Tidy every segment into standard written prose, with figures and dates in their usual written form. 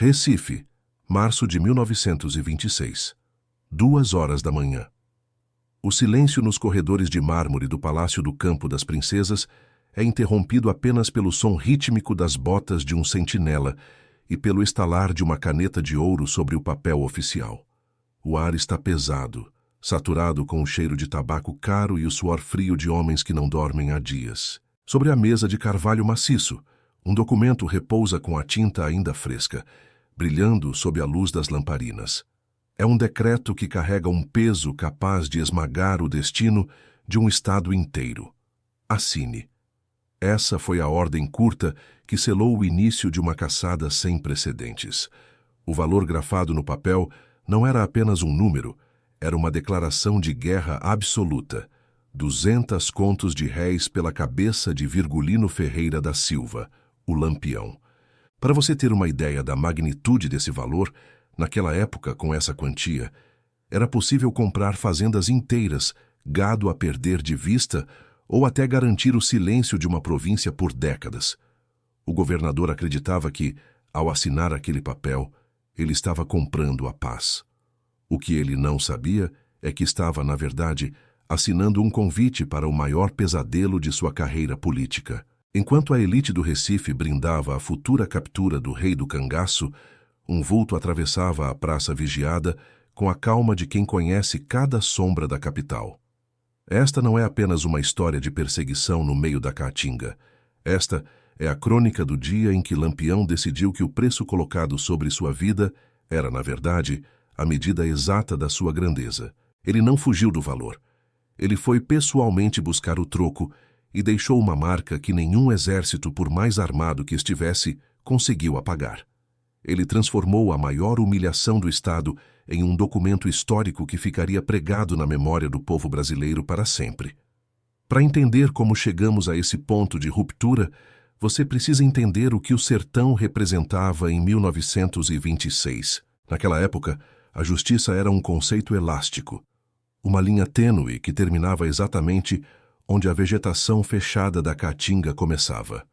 Recife, março de 1926. 2 horas da manhã. O silêncio nos corredores de mármore do Palácio do Campo das Princesas é interrompido apenas pelo som rítmico das botas de um sentinela e pelo estalar de uma caneta de ouro sobre o papel oficial. O ar está pesado, saturado com o cheiro de tabaco caro e o suor frio de homens que não dormem há dias. Sobre a mesa de carvalho maciço, um documento repousa com a tinta ainda fresca, brilhando sob a luz das lamparinas. É um decreto que carrega um peso capaz de esmagar o destino de um estado inteiro. Assine. Essa foi a ordem curta que selou o início de uma caçada sem precedentes. O valor grafado no papel não era apenas um número, era uma declaração de guerra absoluta. 200 contos de réis pela cabeça de Virgulino Ferreira da Silva, o Lampião. Para você ter uma ideia da magnitude desse valor, naquela época, com essa quantia, era possível comprar fazendas inteiras, gado a perder de vista ou até garantir o silêncio de uma província por décadas. O governador acreditava que, ao assinar aquele papel, ele estava comprando a paz. O que ele não sabia é que estava, na verdade, assinando um convite para o maior pesadelo de sua carreira política. Enquanto a elite do Recife brindava a futura captura do rei do cangaço, um vulto atravessava a praça vigiada com a calma de quem conhece cada sombra da capital. Esta não é apenas uma história de perseguição no meio da caatinga. Esta é a crônica do dia em que Lampião decidiu que o preço colocado sobre sua vida era, na verdade, a medida exata da sua grandeza. Ele não fugiu do valor. Ele foi pessoalmente buscar o troco e deixou uma marca que nenhum exército, por mais armado que estivesse, conseguiu apagar. Ele transformou a maior humilhação do Estado em um documento histórico que ficaria pregado na memória do povo brasileiro para sempre. Para entender como chegamos a esse ponto de ruptura, você precisa entender o que o sertão representava em 1926. Naquela época, a justiça era um conceito elástico, uma linha tênue que terminava exatamente onde a vegetação fechada da caatinga começava.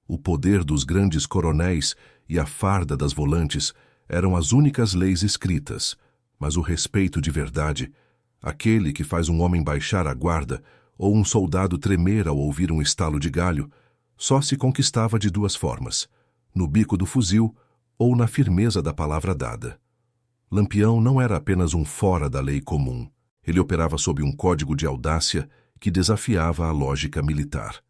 O poder dos grandes coronéis e a farda das volantes eram as únicas leis escritas, mas o respeito de verdade, aquele que faz um homem baixar a guarda ou um soldado tremer ao ouvir um estalo de galho, só se conquistava de duas formas, no bico do fuzil ou na firmeza da palavra dada. Lampião não era apenas um fora da lei comum. Ele operava sob um código de audácia que desafiava a lógica militar.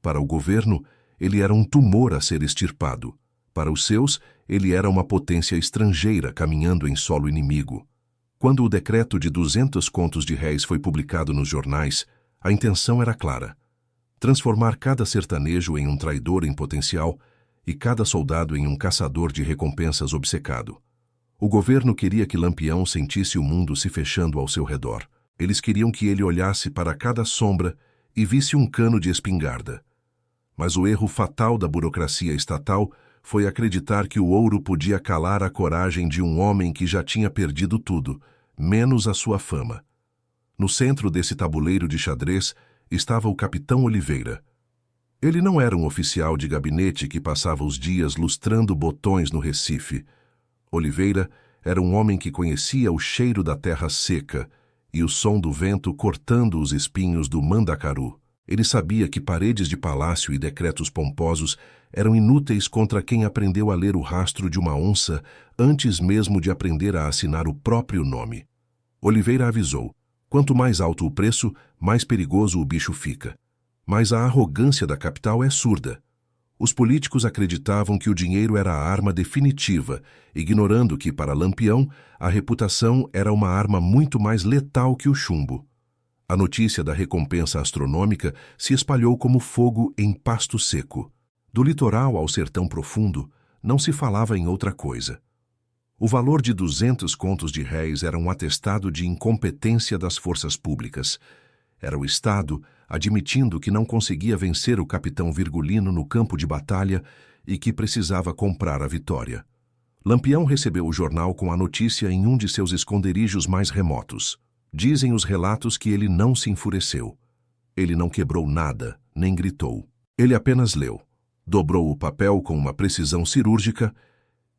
Para o governo, ele era um tumor a ser extirpado. Para os seus, ele era uma potência estrangeira caminhando em solo inimigo. Quando o decreto de 200 contos de réis foi publicado nos jornais, a intenção era clara: transformar cada sertanejo em um traidor em potencial e cada soldado em um caçador de recompensas obcecado. O governo queria que Lampião sentisse o mundo se fechando ao seu redor. Eles queriam que ele olhasse para cada sombra e visse um cano de espingarda. Mas o erro fatal da burocracia estatal foi acreditar que o ouro podia calar a coragem de um homem que já tinha perdido tudo, menos a sua fama. No centro desse tabuleiro de xadrez estava o capitão Oliveira. Ele não era um oficial de gabinete que passava os dias lustrando botões no Recife. Oliveira era um homem que conhecia o cheiro da terra seca e o som do vento cortando os espinhos do mandacaru. Ele sabia que paredes de palácio e decretos pomposos eram inúteis contra quem aprendeu a ler o rastro de uma onça antes mesmo de aprender a assinar o próprio nome. Oliveira avisou: quanto mais alto o preço, mais perigoso o bicho fica. Mas a arrogância da capital é surda. Os políticos acreditavam que o dinheiro era a arma definitiva, ignorando que, para Lampião, a reputação era uma arma muito mais letal que o chumbo. A notícia da recompensa astronômica se espalhou como fogo em pasto seco. Do litoral ao sertão profundo, não se falava em outra coisa. O valor de 200 contos de réis era um atestado de incompetência das forças públicas. Era o Estado admitindo que não conseguia vencer o capitão Virgulino no campo de batalha e que precisava comprar a vitória. Lampião recebeu o jornal com a notícia em um de seus esconderijos mais remotos. Dizem os relatos que ele não se enfureceu. Ele não quebrou nada, nem gritou. Ele apenas leu, dobrou o papel com uma precisão cirúrgica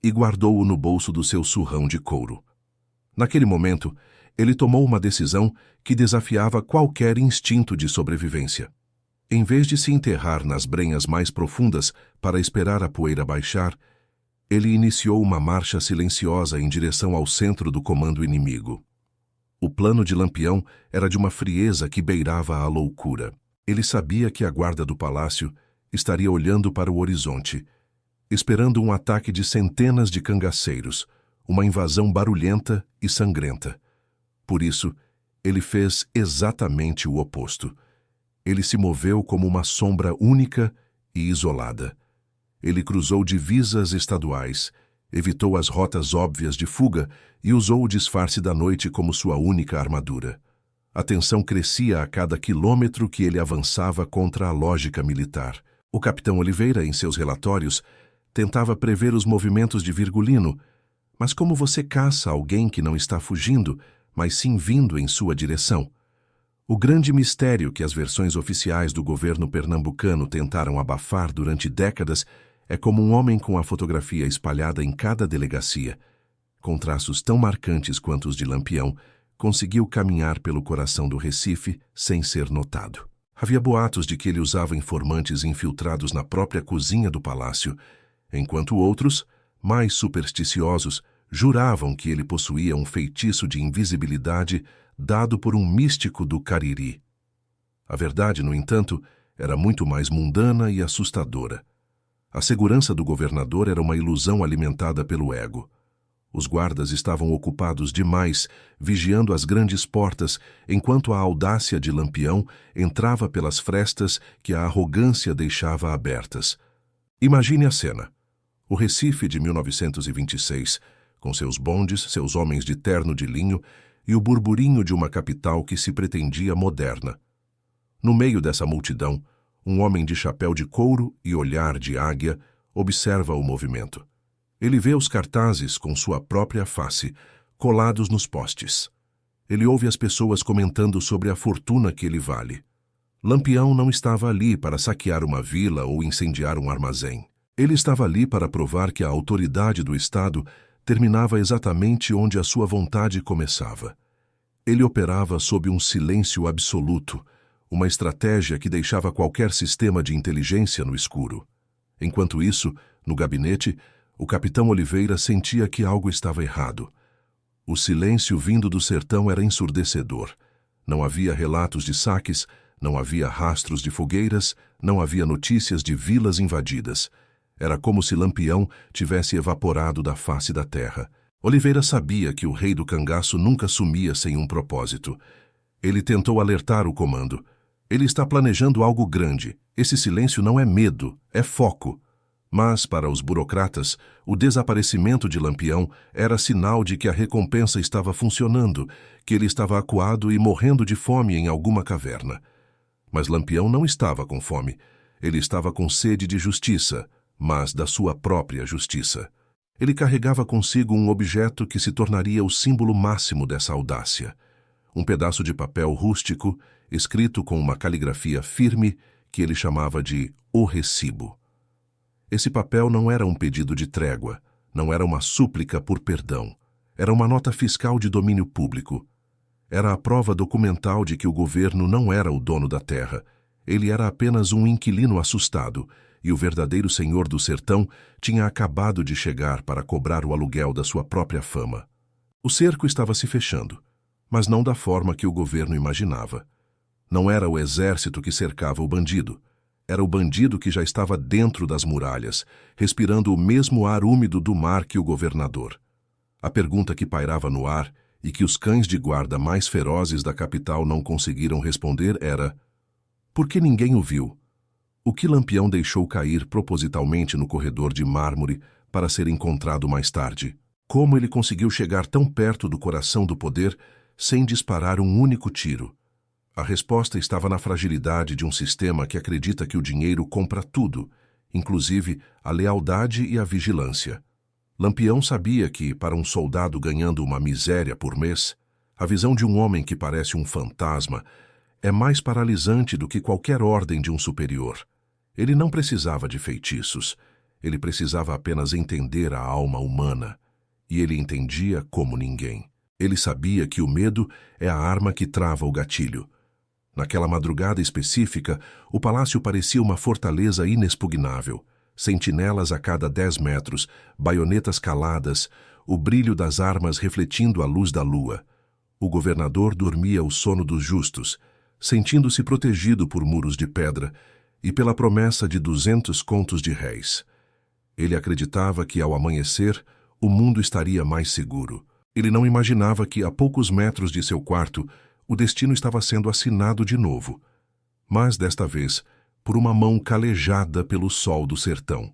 e guardou-o no bolso do seu surrão de couro. Naquele momento, ele tomou uma decisão que desafiava qualquer instinto de sobrevivência. Em vez de se enterrar nas brenhas mais profundas para esperar a poeira baixar, ele iniciou uma marcha silenciosa em direção ao centro do comando inimigo. O plano de Lampião era de uma frieza que beirava a loucura. Ele sabia que a guarda do palácio estaria olhando para o horizonte, esperando um ataque de centenas de cangaceiros, uma invasão barulhenta e sangrenta. Por isso, ele fez exatamente o oposto. Ele se moveu como uma sombra única e isolada. Ele cruzou divisas estaduais, evitou as rotas óbvias de fuga e usou o disfarce da noite como sua única armadura. A tensão crescia a cada quilômetro que ele avançava contra a lógica militar. O capitão Oliveira, em seus relatórios, tentava prever os movimentos de Virgulino, mas como você caça alguém que não está fugindo, mas sim vindo em sua direção? O grande mistério que as versões oficiais do governo pernambucano tentaram abafar durante décadas é como um homem com a fotografia espalhada em cada delegacia, com traços tão marcantes quanto os de Lampião, conseguiu caminhar pelo coração do Recife sem ser notado. Havia boatos de que ele usava informantes infiltrados na própria cozinha do palácio, enquanto outros, mais supersticiosos, juravam que ele possuía um feitiço de invisibilidade dado por um místico do Cariri. A verdade, no entanto, era muito mais mundana e assustadora. A segurança do governador era uma ilusão alimentada pelo ego. Os guardas estavam ocupados demais, vigiando as grandes portas, enquanto a audácia de Lampião entrava pelas frestas que a arrogância deixava abertas. Imagine a cena. O Recife de 1926, com seus bondes, seus homens de terno de linho e o burburinho de uma capital que se pretendia moderna. No meio dessa multidão, um homem de chapéu de couro e olhar de águia observa o movimento. Ele vê os cartazes com sua própria face, colados nos postes. Ele ouve as pessoas comentando sobre a fortuna que ele vale. Lampião não estava ali para saquear uma vila ou incendiar um armazém. Ele estava ali para provar que a autoridade do Estado terminava exatamente onde a sua vontade começava. Ele operava sob um silêncio absoluto, uma estratégia que deixava qualquer sistema de inteligência no escuro. Enquanto isso, no gabinete, o capitão Oliveira sentia que algo estava errado. O silêncio vindo do sertão era ensurdecedor. Não havia relatos de saques, não havia rastros de fogueiras, não havia notícias de vilas invadidas. Era como se Lampião tivesse evaporado da face da terra. Oliveira sabia que o rei do cangaço nunca sumia sem um propósito. Ele tentou alertar o comando. Ele está planejando algo grande. Esse silêncio não é medo, é foco. Mas, para os burocratas, o desaparecimento de Lampião era sinal de que a recompensa estava funcionando, que ele estava acuado e morrendo de fome em alguma caverna. Mas Lampião não estava com fome. Ele estava com sede de justiça, mas da sua própria justiça. Ele carregava consigo um objeto que se tornaria o símbolo máximo dessa audácia. Um pedaço de papel rústico, escrito com uma caligrafia firme, que ele chamava de O Recibo. Esse papel não era um pedido de trégua, não era uma súplica por perdão. Era uma nota fiscal de domínio público. Era a prova documental de que o governo não era o dono da terra. Ele era apenas um inquilino assustado, e o verdadeiro senhor do sertão tinha acabado de chegar para cobrar o aluguel da sua própria fama. O cerco estava se fechando, mas não da forma que o governo imaginava. Não era o exército que cercava o bandido. Era o bandido que já estava dentro das muralhas, respirando o mesmo ar úmido do mar que o governador. A pergunta que pairava no ar e que os cães de guarda mais ferozes da capital não conseguiram responder era: por que ninguém o viu? O que Lampião deixou cair propositalmente no corredor de mármore para ser encontrado mais tarde? Como ele conseguiu chegar tão perto do coração do poder sem disparar um único tiro? A resposta estava na fragilidade de um sistema que acredita que o dinheiro compra tudo, inclusive a lealdade e a vigilância. Lampião sabia que, para um soldado ganhando uma miséria por mês, a visão de um homem que parece um fantasma é mais paralisante do que qualquer ordem de um superior. Ele não precisava de feitiços. Ele precisava apenas entender a alma humana, e ele entendia como ninguém. Ele sabia que o medo é a arma que trava o gatilho. Naquela madrugada específica, o palácio parecia uma fortaleza inexpugnável. Sentinelas a cada 10 metros, baionetas caladas, o brilho das armas refletindo a luz da lua. O governador dormia o sono dos justos, sentindo-se protegido por muros de pedra e pela promessa de 200 contos de réis. Ele acreditava que, ao amanhecer, o mundo estaria mais seguro. Ele não imaginava que, a poucos metros de seu quarto, o destino estava sendo assinado de novo, mas desta vez por uma mão calejada pelo sol do sertão.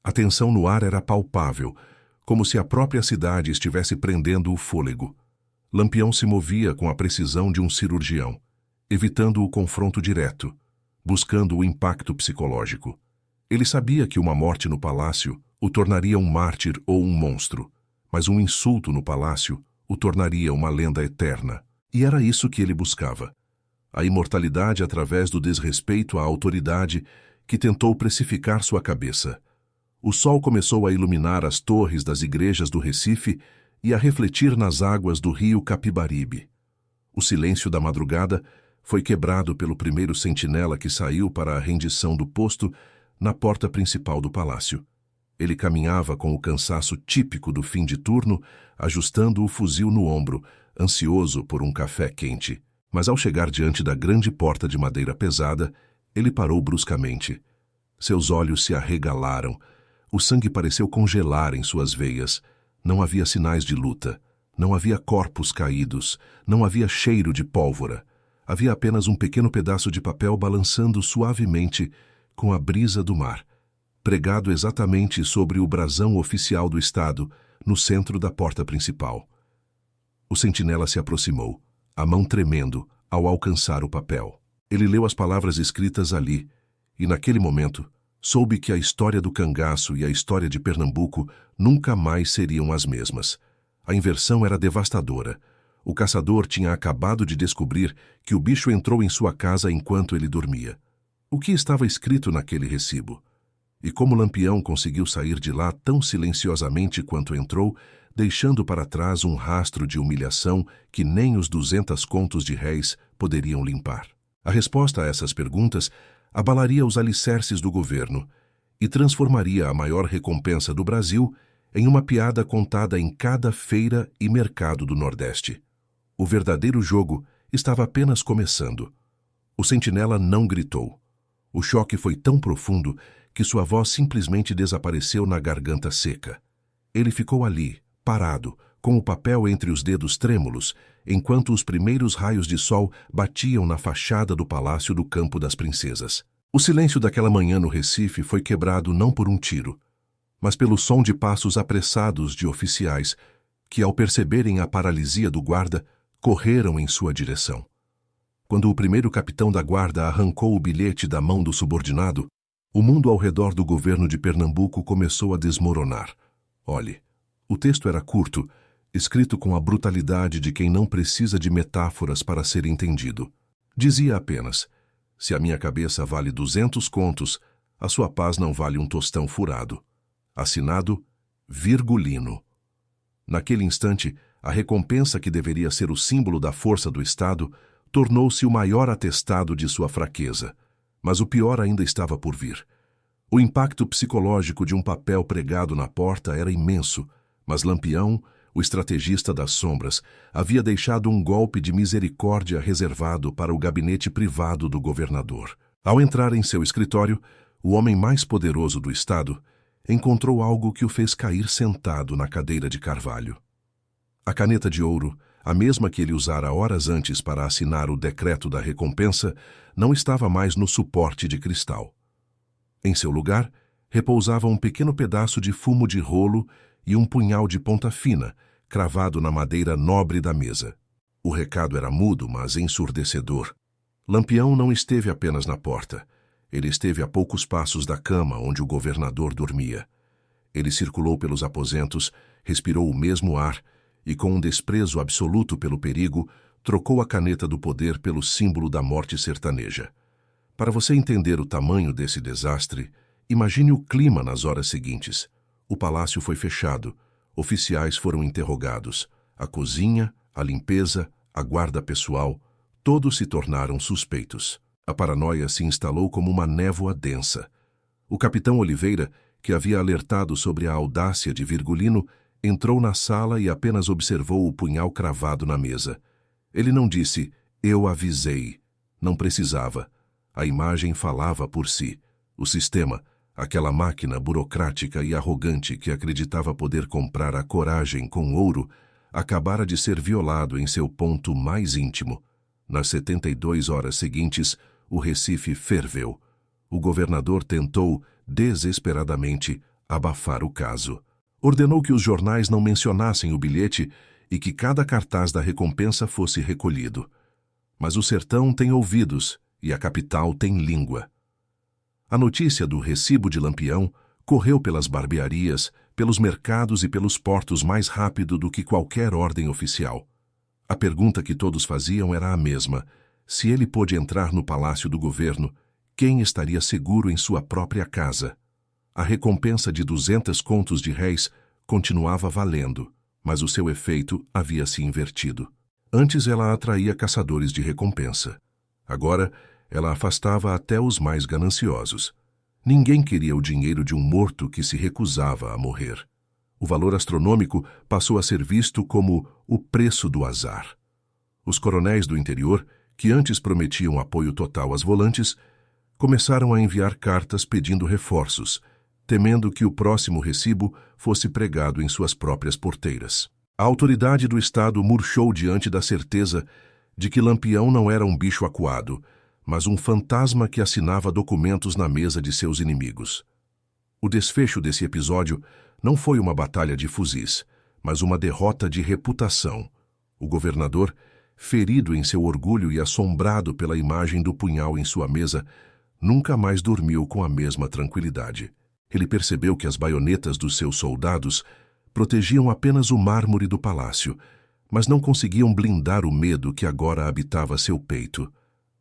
A tensão no ar era palpável, como se a própria cidade estivesse prendendo o fôlego. Lampião se movia com a precisão de um cirurgião, evitando o confronto direto, buscando o impacto psicológico. Ele sabia que uma morte no palácio o tornaria um mártir ou um monstro, mas um insulto no palácio o tornaria uma lenda eterna. E era isso que ele buscava. A imortalidade através do desrespeito à autoridade que tentou precificar sua cabeça. O sol começou a iluminar as torres das igrejas do Recife e a refletir nas águas do rio Capibaribe. O silêncio da madrugada foi quebrado pelo primeiro sentinela que saiu para a rendição do posto na porta principal do palácio. Ele caminhava com o cansaço típico do fim de turno, ajustando o fuzil no ombro, ansioso por um café quente. Mas ao chegar diante da grande porta de madeira pesada, ele parou bruscamente. Seus olhos se arregalaram. O sangue pareceu congelar em suas veias. Não havia sinais de luta. Não havia corpos caídos. Não havia cheiro de pólvora. Havia apenas um pequeno pedaço de papel balançando suavemente com a brisa do mar, pregado exatamente sobre o brasão oficial do Estado, no centro da porta principal. O sentinela se aproximou, a mão tremendo, ao alcançar o papel. Ele leu as palavras escritas ali, e naquele momento, soube que a história do cangaço e a história de Pernambuco nunca mais seriam as mesmas. A inversão era devastadora. O caçador tinha acabado de descobrir que o bicho entrou em sua casa enquanto ele dormia. O que estava escrito naquele recibo? E como Lampião conseguiu sair de lá tão silenciosamente quanto entrou, deixando para trás um rastro de humilhação que nem os 200 contos de réis poderiam limpar? A resposta a essas perguntas abalaria os alicerces do governo e transformaria a maior recompensa do Brasil em uma piada contada em cada feira e mercado do Nordeste. O verdadeiro jogo estava apenas começando. O sentinela não gritou. O choque foi tão profundo que sua voz simplesmente desapareceu na garganta seca. Ele ficou ali, parado, com o papel entre os dedos trêmulos, enquanto os primeiros raios de sol batiam na fachada do Palácio do Campo das Princesas. O silêncio daquela manhã no Recife foi quebrado não por um tiro, mas pelo som de passos apressados de oficiais que, ao perceberem a paralisia do guarda, correram em sua direção. Quando o primeiro capitão da guarda arrancou o bilhete da mão do subordinado, o mundo ao redor do governo de Pernambuco começou a desmoronar. Olhe, o texto era curto, escrito com a brutalidade de quem não precisa de metáforas para ser entendido. Dizia apenas: se a minha cabeça vale 200 contos, a sua paz não vale um tostão furado. Assinado Virgulino. Naquele instante, a recompensa que deveria ser o símbolo da força do Estado tornou-se o maior atestado de sua fraqueza. Mas o pior ainda estava por vir. O impacto psicológico de um papel pregado na porta era imenso, mas Lampião, o estrategista das sombras, havia deixado um golpe de misericórdia reservado para o gabinete privado do governador. Ao entrar em seu escritório, o homem mais poderoso do Estado encontrou algo que o fez cair sentado na cadeira de carvalho. A caneta de ouro, a mesma que ele usara horas antes para assinar o decreto da recompensa, não estava mais no suporte de cristal. Em seu lugar, repousava um pequeno pedaço de fumo de rolo e um punhal de ponta fina, cravado na madeira nobre da mesa. O recado era mudo, mas ensurdecedor. Lampião não esteve apenas na porta. Ele esteve a poucos passos da cama onde o governador dormia. Ele circulou pelos aposentos, respirou o mesmo ar e, com um desprezo absoluto pelo perigo, trocou a caneta do poder pelo símbolo da morte sertaneja. Para você entender o tamanho desse desastre, Imagine o clima nas horas seguintes. O palácio foi fechado, oficiais foram interrogados, a cozinha, a limpeza, a guarda pessoal, todos se tornaram suspeitos. A paranoia se instalou como uma névoa densa. O capitão Oliveira, que havia alertado sobre a audácia de Virgulino, entrou na sala e apenas observou o punhal cravado na mesa. Ele não disse, "Eu avisei." Não precisava. A imagem falava por si. O sistema, aquela máquina burocrática e arrogante que acreditava poder comprar a coragem com ouro, acabara de ser violado em seu ponto mais íntimo. Nas 72 horas seguintes, o Recife ferveu. O governador tentou, desesperadamente, abafar o caso. Ordenou que os jornais não mencionassem o bilhete e que cada cartaz da recompensa fosse recolhido. Mas o sertão tem ouvidos e a capital tem língua. A notícia do recibo de Lampião correu pelas barbearias, pelos mercados e pelos portos mais rápido do que qualquer ordem oficial. A pergunta que todos faziam era a mesma: se ele pôde entrar no palácio do governo, quem estaria seguro em sua própria casa? A recompensa de 200 contos de réis continuava valendo, mas o seu efeito havia se invertido. Antes ela atraía caçadores de recompensa. Agora, ela afastava até os mais gananciosos. Ninguém queria o dinheiro de um morto que se recusava a morrer. O valor astronômico passou a ser visto como o preço do azar. Os coronéis do interior, que antes prometiam apoio total às volantes, começaram a enviar cartas pedindo reforços, temendo que o próximo recibo fosse pregado em suas próprias porteiras. A autoridade do Estado murchou diante da certeza de que Lampião não era um bicho acuado, mas um fantasma que assinava documentos na mesa de seus inimigos. O desfecho desse episódio não foi uma batalha de fuzis, mas uma derrota de reputação. O governador, ferido em seu orgulho e assombrado pela imagem do punhal em sua mesa, nunca mais dormiu com a mesma tranquilidade. Ele percebeu que as baionetas dos seus soldados protegiam apenas o mármore do palácio, mas não conseguiam blindar o medo que agora habitava seu peito.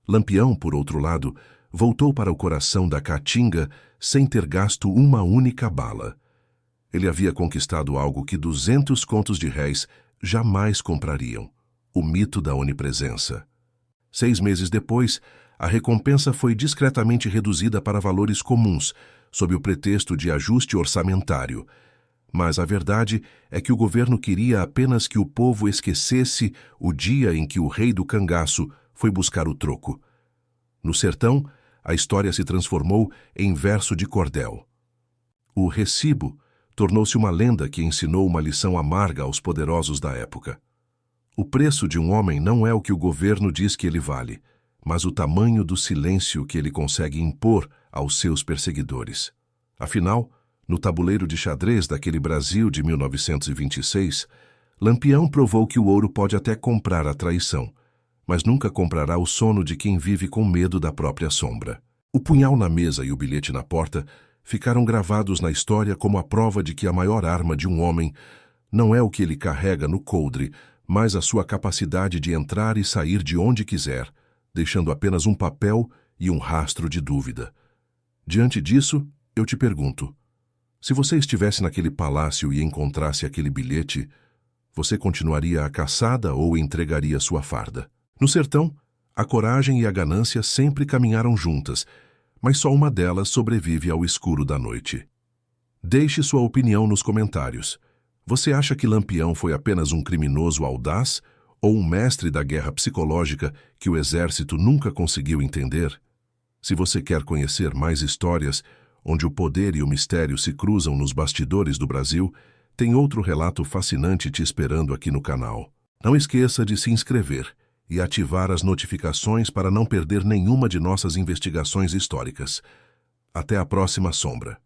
Lampião, por outro lado, voltou para o coração da Caatinga sem ter gasto uma única bala. Ele havia conquistado algo que 200 contos de réis jamais comprariam: o mito da onipresença. 6 meses depois, a recompensa foi discretamente reduzida para valores comuns, sob o pretexto de ajuste orçamentário. Mas a verdade é que o governo queria apenas que o povo esquecesse o dia em que o rei do cangaço foi buscar o troco. No sertão, a história se transformou em verso de cordel. O recibo tornou-se uma lenda que ensinou uma lição amarga aos poderosos da época. O preço de um homem não é o que o governo diz que ele vale, mas o tamanho do silêncio que ele consegue impor aos seus perseguidores. Afinal, no tabuleiro de xadrez daquele Brasil de 1926, Lampião provou que o ouro pode até comprar a traição, mas nunca comprará o sono de quem vive com medo da própria sombra. O punhal na mesa e o bilhete na porta ficaram gravados na história como a prova de que a maior arma de um homem não é o que ele carrega no coldre, mas a sua capacidade de entrar e sair de onde quiser, deixando apenas um papel e um rastro de dúvida. Diante disso, eu te pergunto: se você estivesse naquele palácio e encontrasse aquele bilhete, você continuaria a caçada ou entregaria sua farda? No sertão, a coragem e a ganância sempre caminharam juntas, mas só uma delas sobrevive ao escuro da noite. Deixe sua opinião nos comentários. Você acha que Lampião foi apenas um criminoso audaz ou um mestre da guerra psicológica que o exército nunca conseguiu entender? Se você quer conhecer mais histórias onde o poder e o mistério se cruzam nos bastidores do Brasil, tem outro relato fascinante te esperando aqui no canal. Não esqueça de se inscrever e ativar as notificações para não perder nenhuma de nossas investigações históricas. Até a próxima sombra.